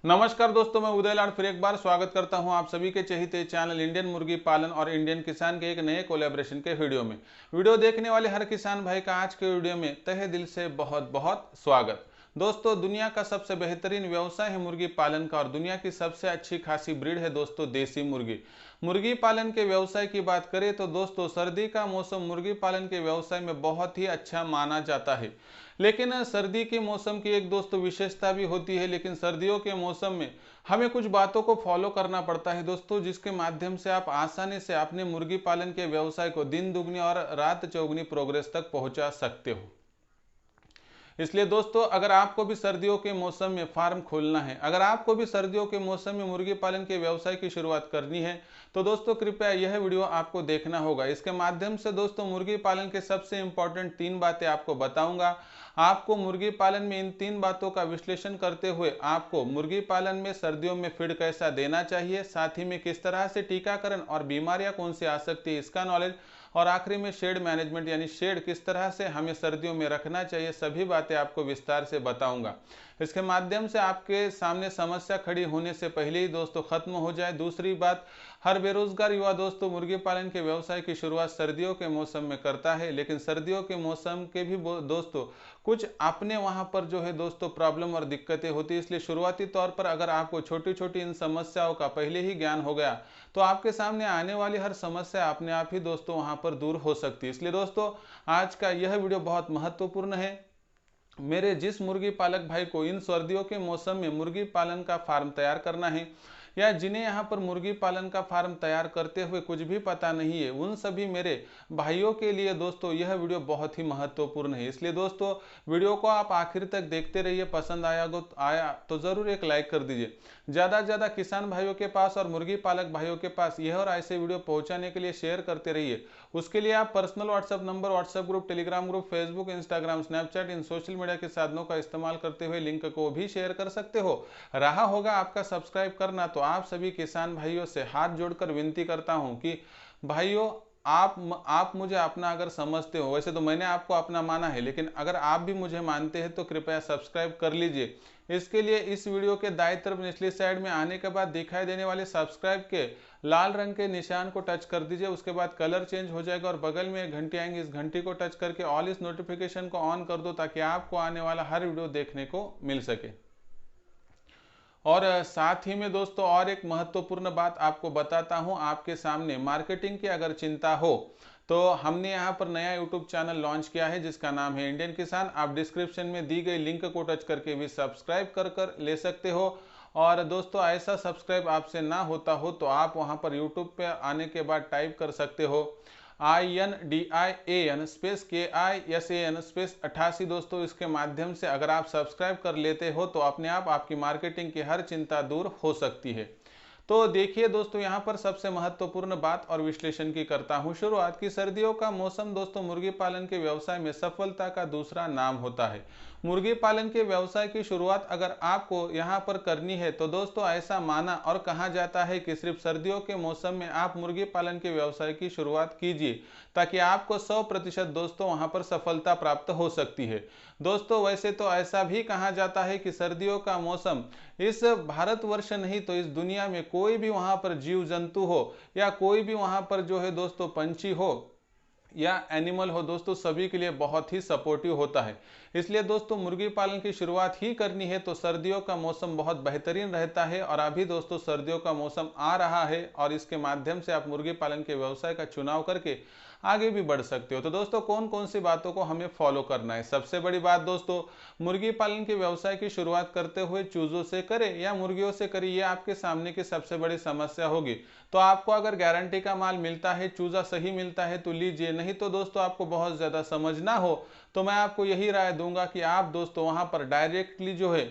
नमस्कार दोस्तों, मैं उदय लाड फिर एक बार स्वागत करता हूं आप सभी के चहेते चैनल इंडियन मुर्गी पालन और इंडियन किसान के एक नए कोलैबोरेशन के वीडियो में। वीडियो देखने वाले हर किसान भाई का आज के वीडियो में तहे दिल से बहुत बहुत स्वागत। दोस्तों, दुनिया का सबसे बेहतरीन व्यवसाय है मुर्गी पालन का और दुनिया की सबसे अच्छी खासी ब्रीड है दोस्तों देसी मुर्गी। मुर्गी पालन के व्यवसाय की बात करें तो दोस्तों सर्दी का मौसम मुर्गी पालन के व्यवसाय में बहुत ही अच्छा माना जाता है। लेकिन सर्दी के मौसम की एक दोस्तों विशेषता भी होती है, लेकिन सर्दियों के मौसम में हमें कुछ बातों को फॉलो करना पड़ता है दोस्तों, जिसके माध्यम से आप आसानी से अपने मुर्गी पालन के व्यवसाय को दिन दुगनी और रात चौगुनी प्रोग्रेस तक पहुंचा सकते हो। इसलिए दोस्तों, अगर आपको भी सर्दियों के मौसम में फार्म खोलना है, अगर आपको भी सर्दियों के मौसम में मुर्गी पालन के व्यवसाय की शुरुआत करनी है, तो दोस्तों कृपया यह वीडियो आपको देखना होगा। इसके माध्यम से दोस्तों मुर्गी पालन के सबसे इंपॉर्टेंट 3 बातें आपको बताऊंगा। आपको मुर्गी पालन में इन 3 बातों का विश्लेषण करते हुए आपको मुर्गी पालन में सर्दियों में फीड कैसा देना चाहिए, साथ ही में किस तरह से टीकाकरण और बीमारियां कौन सी आ सकती है इसका नॉलेज, और आखिरी में शेड मैनेजमेंट यानी शेड किस तरह से हमें सर्दियों में रखना चाहिए, सभी बातें आपको विस्तार से बताऊंगा। इसके माध्यम से आपके सामने समस्या खड़ी होने से पहले ही दोस्तों खत्म हो जाए। दूसरी बात, हर बेरोजगार युवा दोस्तों मुर्गी पालन के व्यवसाय की शुरुआत सर्दियों के मौसम में करता है, लेकिन सर्दियों के मौसम के भी दोस्तों कुछ अपने वहां पर जो है दोस्तों प्रॉब्लम और दिक्कतें होती है। इसलिए शुरुआती तौर पर अगर आपको छोटी छोटी इन समस्याओं का पहले ही ज्ञान हो गया तो आपके सामने आने वाली हर समस्या अपने आप ही दोस्तों वहां पर दूर हो सकती है। इसलिए दोस्तों आज का यह वीडियो बहुत महत्वपूर्ण है। मेरे जिस मुर्गी पालक भाई को इन सर्दियों के मौसम में मुर्गी पालन का फार्म तैयार करना है, या जिन्हें यहाँ पर मुर्गी पालन का फार्म तैयार करते हुए कुछ भी पता नहीं है, उन सभी मेरे भाइयों के लिए दोस्तों यह वीडियो बहुत ही महत्वपूर्ण है। इसलिए दोस्तों वीडियो को आप आखिर तक देखते रहिए। पसंद आया तो जरूर एक लाइक कर दीजिए। ज़्यादा से ज़्यादा किसान भाइयों के पास और मुर्गी पालक भाइयों के पास यह और ऐसे वीडियो पहुंचाने के लिए शेयर करते रहिए। उसके लिए आप personal WhatsApp number, WhatsApp group, Telegram group, Facebook, Instagram, Snapchat इन सोशल मीडिया के साधनों का इस्तेमाल करते हुए लिंक को भी शेयर कर सकते हो। रहा होगा आपका सब्सक्राइब करना, तो आप सभी किसान भाइयों से हाथ जोड़कर विनती करता हूं कि भाइयों आप मुझे अपना अगर समझते हो, वैसे तो मैंने आपको अपना माना है, लेकिन अगर आप भी मुझे मानते हैं तो कृपया सब्सक्राइब कर लीजिए। इसके लिए इस वीडियो के दाईं तरफ निचली साइड में आने के बाद दिखाई देने वाले सब्सक्राइब के लाल रंग के निशान को टच कर दीजिए। उसके बाद कलर चेंज हो जाएगा और बगल में एक घंटी आएंगी, इस घंटी को टच करके ऑल इस नोटिफिकेशन को ऑन कर दो, ताकि आपको आने वाला हर वीडियो देखने को मिल सके। और साथ ही में दोस्तों और एक महत्वपूर्ण बात आपको बताता हूं आपके सामने, मार्केटिंग की अगर चिंता हो तो हमने यहां पर नया यूट्यूब चैनल लॉन्च किया है जिसका नाम है इंडियन किसान। आप डिस्क्रिप्शन में दी गई लिंक को टच करके भी सब्सक्राइब कर ले सकते हो। और दोस्तों ऐसा सब्सक्राइब आपसे ना होता हो तो आप वहां पर यूट्यूब पे आने के बाद टाइप कर सकते हो INDIAN स्पेस KISAN स्पेस 88। दोस्तों इसके माध्यम से अगर आप सब्सक्राइब कर लेते हो तो अपने आप आपकी मार्केटिंग की हर चिंता दूर हो सकती है। तो देखिए दोस्तों, यहाँ पर सबसे महत्वपूर्ण बात और विश्लेषण की करता हूँ शुरुआत की। सर्दियों का मौसम दोस्तों मुर्गी पालन के व्यवसाय में सफलता का दूसरा नाम होता है। मुर्गी पालन के व्यवसाय की शुरुआत अगर आपको यहाँ पर करनी है तो दोस्तों ऐसा माना और कहा जाता है कि सिर्फ सर्दियों के मौसम में आप मुर्गी पालन के व्यवसाय की शुरुआत कीजिए, ताकि आपको 100% दोस्तों वहाँ पर सफलता प्राप्त हो सकती है। दोस्तों वैसे तो ऐसा भी कहा जाता है कि सर्दियों का मौसम इस भारतवर्ष नहीं तो इस दुनिया में कोई भी वहां पर जीव जंतु हो या कोई भी वहां पर जो है दोस्तों पंछी हो या एनिमल हो दोस्तों, सभी के लिए बहुत ही सपोर्टिव होता है। इसलिए दोस्तों मुर्गी पालन की शुरुआत ही करनी है तो सर्दियों का मौसम बहुत बेहतरीन रहता है। और अभी दोस्तों सर्दियों का मौसम आ रहा है और इसके माध्यम से आप मुर्गी पालन के व्यवसाय का चुनाव करके आगे भी बढ़ सकते हो। तो दोस्तों कौन कौन सी बातों को हमें फॉलो करना है? सबसे बड़ी बात दोस्तों, मुर्गी पालन के व्यवसाय की शुरुआत करते हुए चूजों से करें या मुर्गियों से करें, ये आपके सामने की सबसे बड़ी समस्या होगी। तो आपको अगर गारंटी का माल मिलता है, चूजा सही मिलता है तो लीजिए, नहीं तो दोस्तों आपको बहुत ज्यादा समझना हो तो मैं आपको यही राय दूंगा कि आप दोस्तों वहां पर डायरेक्टली जो है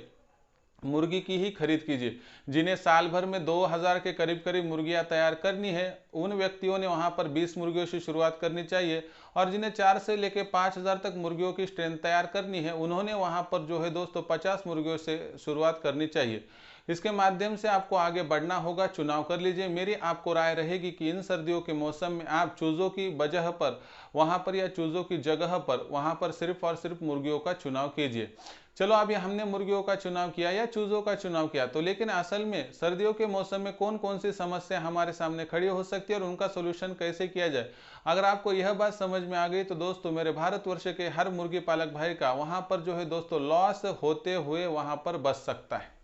मुर्गी की ही खरीद कीजिए। जिन्हें साल भर में 2000 के करीब करीब मुर्गियां तैयार करनी है, उन व्यक्तियों ने वहां पर 20 मुर्गियों से शुरुआत करनी चाहिए। और जिन्हें 4 से लेकर 5000 तक मुर्गियों की स्ट्रेंथ तैयार करनी है, उन्होंने वहां पर जो है दोस्तों 50 मुर्गियों से शुरुआत करनी चाहिए। इसके माध्यम से आपको आगे बढ़ना होगा। चुनाव कर लीजिए। मेरी आपको राय रहेगी कि इन सर्दियों के मौसम में आप चूजों की वजह पर वहां पर या चूजों की जगह पर वहां पर सिर्फ और सिर्फ मुर्गियों का चुनाव कीजिए। चलो अभी हमने मुर्गियों का चुनाव किया या चूजों का चुनाव किया, तो लेकिन असल में सर्दियों के मौसम में कौन कौन सी समस्या हमारे सामने खड़ी हो सकती है और उनका सोल्यूशन कैसे किया जाए। अगर आपको यह बात समझ में आ गई तो दोस्तों मेरे भारतवर्ष के हर मुर्गी पालक भाई का वहां पर जो है दोस्तों लॉस होते हुए वहां पर बच सकता है।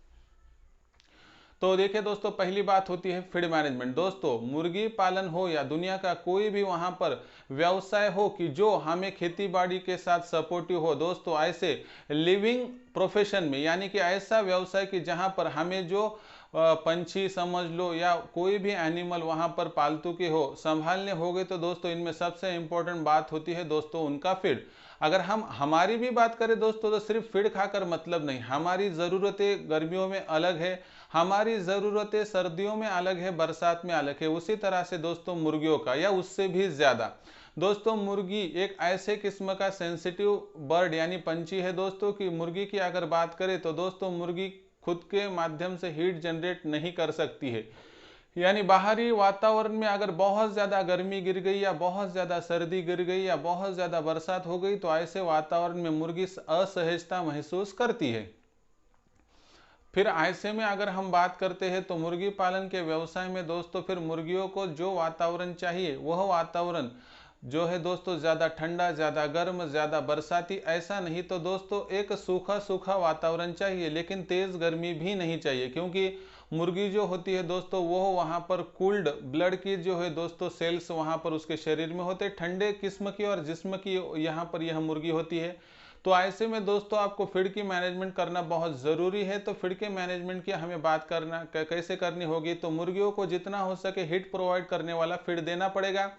तो देखिए दोस्तों, पहली बात होती है फीड मैनेजमेंट। दोस्तों मुर्गी पालन हो या दुनिया का कोई भी वहां पर व्यवसाय हो कि जो हमें खेती बाड़ी के साथ सपोर्टिव हो, दोस्तों ऐसे लिविंग प्रोफेशन में, यानी कि ऐसा व्यवसाय कि जहां पर हमें जो पंछी समझ लो या कोई भी एनिमल वहां पर पालतू के हो संभालने हो गए, तो दोस्तों इनमें सबसे इंपॉर्टेंट बात होती है दोस्तों उनका फीड। अगर हम हमारी भी बात करें दोस्तों, तो सिर्फ फीड खाकर मतलब नहीं, हमारी ज़रूरतें गर्मियों में अलग है, हमारी ज़रूरतें सर्दियों में अलग है, बरसात में अलग है। उसी तरह से दोस्तों मुर्गियों का या उससे भी ज़्यादा। दोस्तों मुर्गी एक ऐसे किस्म का सेंसिटिव बर्ड यानी पंछी है दोस्तों कि मुर्गी की अगर बात करें तो दोस्तों मुर्गी खुद के माध्यम से हीट जनरेट नहीं कर सकती है। यानी बाहरी वातावरण में अगर बहुत ज़्यादा गर्मी गिर गई या बहुत ज़्यादा सर्दी गिर गई या बहुत ज़्यादा बरसात हो गई, तो ऐसे वातावरण में मुर्गी असहजता महसूस करती है। फिर ऐसे में अगर हम बात करते हैं तो मुर्गी पालन के व्यवसाय में दोस्तों फिर मुर्गियों को जो वातावरण चाहिए वह वातावरण जो है दोस्तों ज़्यादा ठंडा, ज़्यादा गर्म, ज़्यादा बरसाती ऐसा नहीं, तो दोस्तों एक सूखा सूखा वातावरण चाहिए, लेकिन तेज़ गर्मी भी नहीं चाहिए। क्योंकि मुर्गी जो होती है दोस्तों वो वहाँ पर कूल्ड ब्लड की जो है दोस्तों सेल्स वहाँ पर उसके शरीर में होते, ठंडे किस्म की और जिस्म की यहाँ पर यह मुर्गी होती है। तो ऐसे में दोस्तों आपको फीड की मैनेजमेंट करना बहुत ज़रूरी है। तो फीड के मैनेजमेंट की हमें बात करना कैसे करनी होगी, तो मुर्गियों को जितना हो सके हीट प्रोवाइड करने वाला फीड देना पड़ेगा।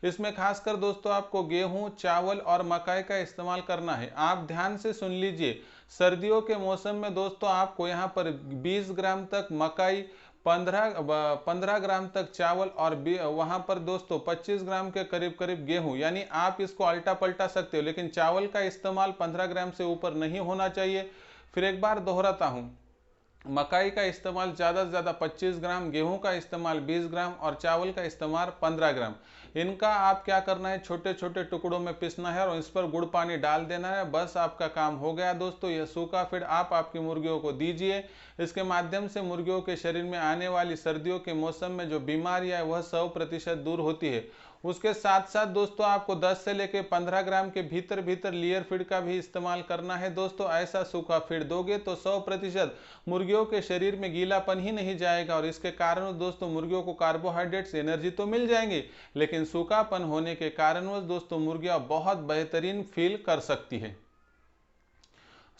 इसमें खासकर दोस्तों आपको गेहूं, चावल और मकई का इस्तेमाल करना है। आप ध्यान से सुन लीजिए, सर्दियों के मौसम में दोस्तों आपको यहाँ पर 20 ग्राम तक मकई, 15 ग्राम तक चावल और वहाँ पर दोस्तों 25 ग्राम के करीब करीब गेहूं, यानी आप इसको अल्टा पलटा सकते हो, लेकिन चावल का इस्तेमाल 15 ग्राम से ऊपर नहीं होना चाहिए। फिर एक बार दोहराता हूँ, मकई का इस्तेमाल ज़्यादा से ज़्यादा 25 ग्राम, गेहूं का इस्तेमाल 20 ग्राम और चावल का इस्तेमाल 15 ग्राम। इनका आप क्या करना है, छोटे छोटे टुकड़ों में पीसना है और इस पर गुड़ पानी डाल देना है, बस आपका काम हो गया दोस्तों। यह सूखा फीड आप आपकी मुर्गियों को दीजिए। इसके माध्यम से मुर्गियों के शरीर में आने वाली सर्दियों के मौसम में जो बीमारियां है वह 100% दूर होती है। उसके साथ साथ दोस्तों आपको 10 से लेकर 15 ग्राम के भीतर भीतर लेयर फीड का भी इस्तेमाल करना है दोस्तों। ऐसा सूखा फीड दोगे तो 100% मुर्गियों के शरीर में गीलापन ही नहीं जाएगा और इसके कारण दोस्तों मुर्गियों को कार्बोहाइड्रेट्स, एनर्जी तो मिल जाएंगी, लेकिन सूखापन होने के कारणवश दोस्तों मुर्गियां बहुत बेहतरीन फील कर सकती है।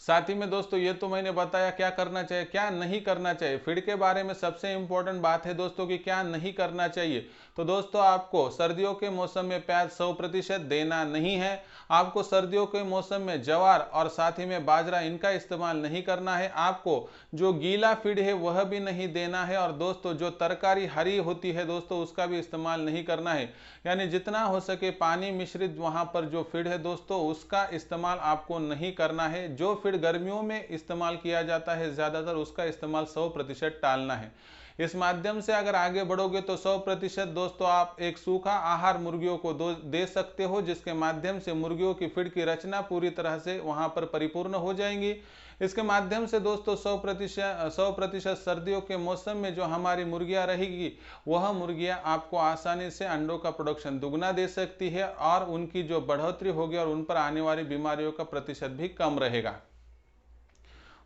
साथ ही में दोस्तों ये तो मैंने बताया क्या करना चाहिए क्या नहीं करना चाहिए। फीड के बारे में सबसे इंपॉर्टेंट बात है दोस्तों कि क्या नहीं करना चाहिए। तो दोस्तों आपको सर्दियों के मौसम में प्याज 100% देना नहीं है। आपको सर्दियों के मौसम में ज्वार और साथ ही में बाजरा इनका इस्तेमाल नहीं करना है। आपको जो गीला फीड है वह भी नहीं देना है और दोस्तों जो तरकारी हरी होती है दोस्तों उसका भी इस्तेमाल नहीं करना है। यानी जितना हो सके पानी मिश्रित वहां पर जो फीड है दोस्तों उसका इस्तेमाल आपको नहीं करना है। जो फीड गर्मियों में इस्तेमाल किया जाता है ज़्यादातर उसका इस्तेमाल 100% टालना है। इस माध्यम से अगर आगे बढ़ोगे तो 100% दोस्तों आप एक सूखा आहार मुर्गियों को दे सकते हो, जिसके माध्यम से मुर्गियों की फीड की रचना पूरी तरह से वहां पर परिपूर्ण हो जाएंगी। इसके माध्यम से दोस्तों 100% सर्दियों के मौसम में जो हमारी मुर्गियां रहेगी वह मुर्गियां आपको आसानी से अंडों का प्रोडक्शन दुगना दे सकती है और उनकी जो बढ़ोतरी होगी और उन पर आने वाली बीमारियों का प्रतिशत भी कम रहेगा।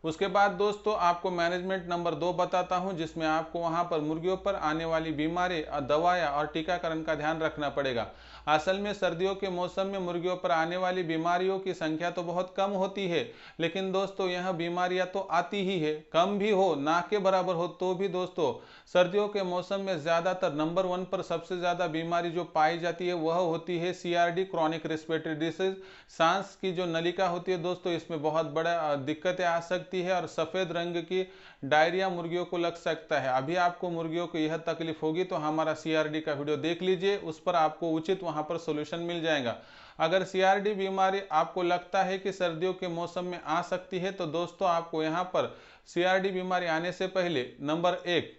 उसके बाद दोस्तों आपको मैनेजमेंट नंबर 2 बताता हूं, जिसमें आपको वहां पर मुर्गियों पर आने वाली बीमारी, दवाएं और टीकाकरण का ध्यान रखना पड़ेगा। असल में सर्दियों के मौसम में मुर्गियों पर आने वाली बीमारियों की संख्या तो बहुत कम होती है, लेकिन दोस्तों यह बीमारियां तो आती ही है, कम भी हो ना के बराबर हो तो भी दोस्तों सर्दियों के मौसम में ज्यादातर नंबर 1 पर सबसे ज्यादा बीमारी जो पाई जाती है वह होती है CRD, क्रॉनिक रेस्पिरेटरी डिसीज। सांस की जो नलिका होती है दोस्तों इसमें बहुत बड़ा दिक्कतें आ सकती है और सफेद रंग की डायरिया मुर्गियों को लग सकता है। अभी आपको मुर्गियों को यह तकलीफ होगी तो हमारा CRD का वीडियो देख लीजिए, उस पर आपको उचित वहां पर सोल्यूशन मिल जाएगा। अगर CRD बीमारी आपको लगता है कि सर्दियों के मौसम में आ सकती है तो दोस्तों आपको यहाँ पर CRD बीमारी आने से पहले नंबर 1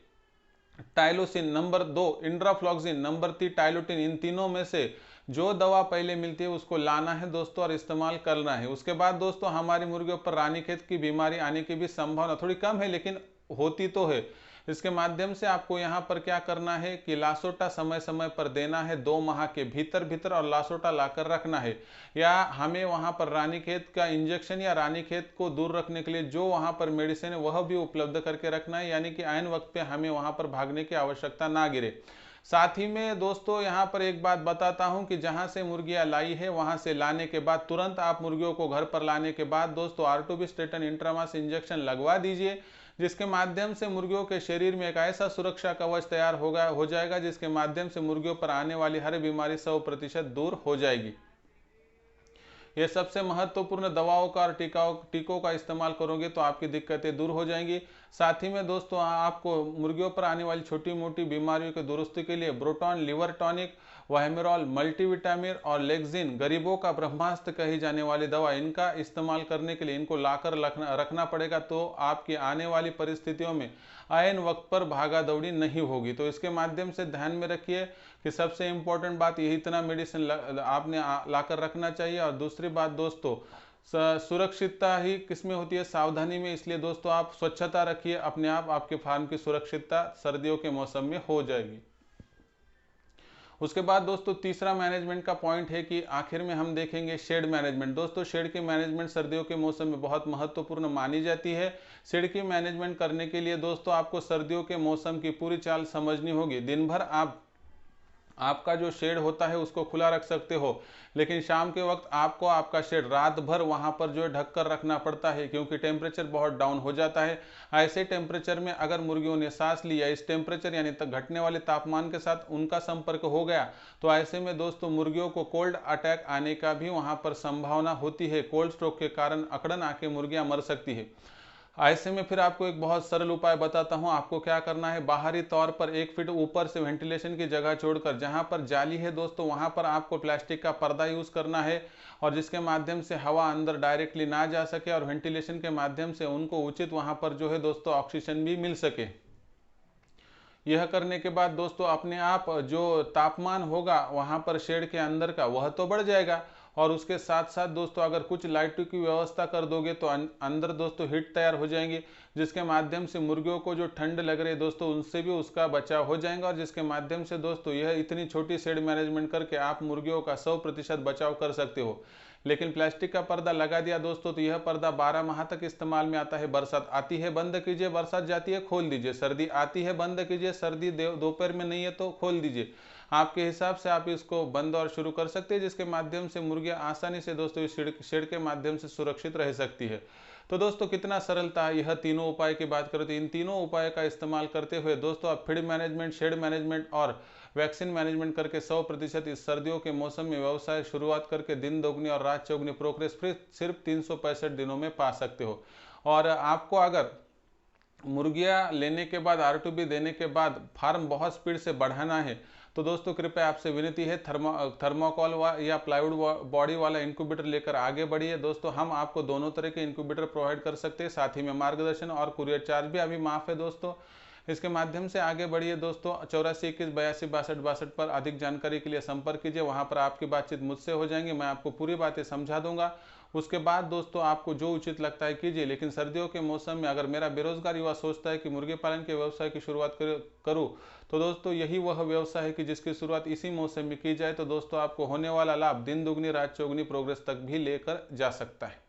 टाइलोसिन, नंबर 2 इंड्राफ्लॉक्सिन, नंबर 3 टाइलोटिन, इन तीनों में से जो दवा पहले मिलती है उसको लाना है दोस्तों और इस्तेमाल करना है। उसके बाद दोस्तों हमारी मुर्गियों पर रानीखेत की बीमारी आने की भी संभावना थोड़ी कम है, लेकिन होती तो है। इसके माध्यम से आपको यहाँ पर क्या करना है कि लासोटा समय समय पर देना है, 2 माह के भीतर भीतर, और लासोटा लाकर रखना है। या हमें वहाँ पर रानीखेत का इंजेक्शन या रानीखेत को दूर रखने के लिए जो वहाँ पर मेडिसिन है वह भी उपलब्ध करके रखना है, यानी कि आन वक्त पे हमें वहाँ पर भागने की आवश्यकता ना गिरे। साथ ही में दोस्तों यहाँ पर एक बात बताता हूँ कि जहाँ से मुर्गियाँ लाई है वहाँ से लाने के बाद तुरंत आप मुर्गियों को घर पर लाने के बाद दोस्तों आर्टोबिस्टेटन इंट्रामास इंजेक्शन लगवा दीजिए, जिसके माध्यम से मुर्गियों के शरीर में एक ऐसा सुरक्षा कवच तैयार हो जाएगा जिसके माध्यम से मुर्गियों पर आने वाली हर बीमारी 100% दूर हो जाएगी। ये सबसे महत्वपूर्ण दवाओं का और टीकों का इस्तेमाल करोगे तो आपकी दिक्कतें दूर हो जाएंगी। साथ ही में दोस्तों आपको मुर्गियों पर आने वाली छोटी मोटी बीमारियों की दुरुस्ती के लिए ब्रोटॉन लिवर टॉनिक, वाइमेरॉल मल्टीविटामिन और लेक्सिन, गरीबों का ब्रह्मास्त्र कही जाने वाली दवा, इनका इस्तेमाल करने के लिए इनको लाकर रखना पड़ेगा, तो आपकी आने वाली परिस्थितियों में आयन वक्त पर भागा दौड़ी नहीं होगी। तो इसके माध्यम से ध्यान में रखिए कि सबसे इंपॉर्टेंट बात यही, इतना मेडिसिन आपने लाकर रखना चाहिए। और दूसरी बात दोस्तों, सुरक्षितता ही किसमें होती है, सावधानी में। इसलिए दोस्तों आप स्वच्छता रखिए, अपने आप आपके फार्म की सुरक्षितता सर्दियों के मौसम में हो जाएगी। उसके बाद दोस्तों तीसरा मैनेजमेंट का पॉइंट है कि आखिर में हम देखेंगे शेड मैनेजमेंट। दोस्तों शेड की मैनेजमेंट सर्दियों के मौसम में बहुत महत्वपूर्ण मानी जाती है। शेड की मैनेजमेंट करने के लिए दोस्तों आपको सर्दियों के मौसम की पूरी चाल समझनी होगी। दिन भर आपका जो शेड होता है उसको खुला रख सकते हो, लेकिन शाम के वक्त आपको आपका शेड रात भर वहां पर जो है ढक कर रखना पड़ता है, क्योंकि टेम्परेचर बहुत डाउन हो जाता है। ऐसे टेम्परेचर में अगर मुर्गियों ने सांस लिया, इस टेम्परेचर यानी घटने वाले तापमान के साथ उनका संपर्क हो गया, तो ऐसे में दोस्तों मुर्गियों को कोल्ड अटैक आने का भी वहां पर संभावना होती है। कोल्ड स्ट्रोक के कारण अकड़न आके मुर्गियां मर सकती है। ऐसे में फिर आपको एक बहुत सरल उपाय बताता हूं। आपको क्या करना है, बाहरी तौर पर 1 फीट ऊपर से वेंटिलेशन की जगह छोड़कर जहां पर जाली है दोस्तों वहां पर आपको प्लास्टिक का पर्दा यूज करना है, और जिसके माध्यम से हवा अंदर डायरेक्टली ना जा सके और वेंटिलेशन के माध्यम से उनको उचित वहां पर जो है दोस्तों ऑक्सीजन भी मिल सके। यह करने के बाद दोस्तों अपने आप जो तापमान होगा वहां पर शेड के अंदर का वह तो बढ़ जाएगा, और उसके साथ साथ दोस्तों अगर कुछ लाइटों की व्यवस्था कर दोगे तो अंदर दोस्तों हीट तैयार हो जाएंगी, जिसके माध्यम से मुर्गियों को जो ठंड लग रही है दोस्तों उनसे भी उसका बचाव हो जाएगा। और जिसके माध्यम से दोस्तों यह इतनी छोटी शेड मैनेजमेंट करके आप मुर्गियों का 100% बचाव कर सकते हो। लेकिन प्लास्टिक का पर्दा लगा दिया दोस्तों तो यह पर्दा 12 माह तक इस्तेमाल में आता है। बरसात आती है बंद कीजिए, बरसात जाती है खोल दीजिए, सर्दी आती है बंद कीजिए, सर्दी दोपहर में नहीं है तो खोल दीजिए। आपके हिसाब से आप इसको बंद और शुरू कर सकते हैं, जिसके माध्यम से मुर्गियां आसानी से दोस्तों इस शेड के माध्यम से सुरक्षित रह सकती है। तो दोस्तों कितना सरलता है। यह तीनों उपाय की बात करें तो इन तीनों उपाय का इस्तेमाल करते हुए दोस्तों आप फीड मैनेजमेंट, शेड मैनेजमेंट और वैक्सीन मैनेजमेंट करके 100% इस सर्दियों के मौसम में व्यवसाय शुरुआत करके दिन दोगुनी और रात चौगुनी प्रोग्रेस सिर्फ 365 दिनों में पा सकते हो। और आपको अगर मुर्गियां लेने के बाद R2B देने के बाद फार्म बहुत स्पीड से बढ़ाना है तो दोस्तों कृपया आपसे विनती है थर्मोकॉल या प्लाईवुड बॉडी वाला इंक्यूबेटर लेकर आगे बढ़िए। दोस्तों हम आपको दोनों तरह के इंक्यूबेटर प्रोवाइड कर सकते हैं, साथ ही में मार्गदर्शन और कुरियर चार्ज भी अभी माफ है दोस्तों। इसके माध्यम से आगे बढ़िए दोस्तों। 8421826262 पर अधिक जानकारी के लिए संपर्क कीजिए, वहां पर आपकी बातचीत मुझसे हो जाएंगी, मैं आपको पूरी बातें समझा दूंगा। उसके बाद दोस्तों आपको जो उचित लगता है कीजिए। लेकिन सर्दियों के मौसम में अगर मेरा बेरोजगार युवा सोचता है कि मुर्गी पालन के व्यवसाय की शुरुआत करूं तो दोस्तों यही वह व्यवसाय है कि जिसकी शुरुआत इसी मौसम में की जाए तो दोस्तों आपको होने वाला लाभ दिन दुगनी रात चौगुनी प्रोग्रेस तक भी लेकर जा सकता है।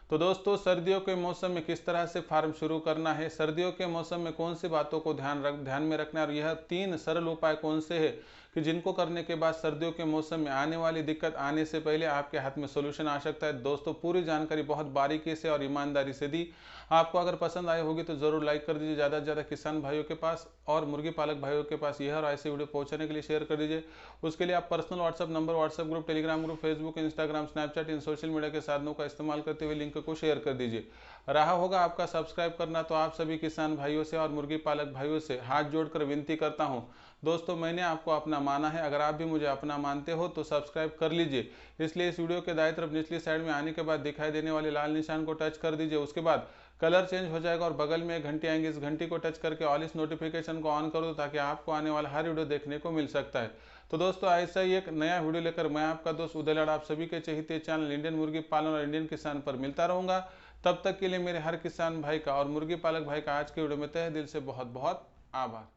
तो दोस्तों सर्दियों के मौसम में किस तरह से फार्म शुरू करना है, सर्दियों के मौसम में कौन सी बातों को ध्यान में रखना है, और यह 3 सरल उपाय कौन से हैं कि जिनको करने के बाद सर्दियों के मौसम में आने वाली दिक्कत आने से पहले आपके हाथ में सोल्यूशन आ सकता है। दोस्तों पूरी जानकारी बहुत बारीकी से और ईमानदारी से दी। आपको अगर पसंद आई होगी तो जरूर लाइक कर दीजिए, ज़्यादा से ज़्यादा किसान भाइयों के पास और मुर्गी पालक भाइयों के पास यह और ऐसे वीडियो पहुंचाने के लिए शेयर कर दीजिए। उसके लिए आप personal WhatsApp number, WhatsApp group, Telegram group, Facebook, Instagram, Snapchat इन सोशल मीडिया के साधनों का इस्तेमाल करते हुए लिंक को शेयर कर दीजिए। रहा होगा आपका सब्सक्राइब करना, तो आप सभी किसान भाइयों से और मुर्गी पालक भाइयों से हाथ जोड़कर विनती करता हूं दोस्तों, मैंने आपको अपना माना है, अगर आप भी मुझे अपना मानते हो तो सब्सक्राइब कर लीजिए। इसलिए इस वीडियो के दाईं तरफ निचली साइड में आने के बाद दिखाई देने वाले लाल निशान को टच कर दीजिए। उसके बाद कलर चेंज हो जाएगा और बगल में एक घंटी आएंगी, इस घंटी को टच करके ऑल इस नोटिफिकेशन को ऑन कर दो ताकि आपको आने वाला हर वीडियो देखने को मिल सकता है। तो दोस्तों ऐसा ही एक नया वीडियो लेकर मैं आपका दोस्त उदय लाड आप सभी के चहेते चैनल इंडियन मुर्गी पालन और इंडियन किसान पर मिलता रहूंगा। तब तक के लिए मेरे हर किसान भाई का और मुर्गी पालक भाई का आज के वीडियो में तहे दिल से बहुत बहुत आभार।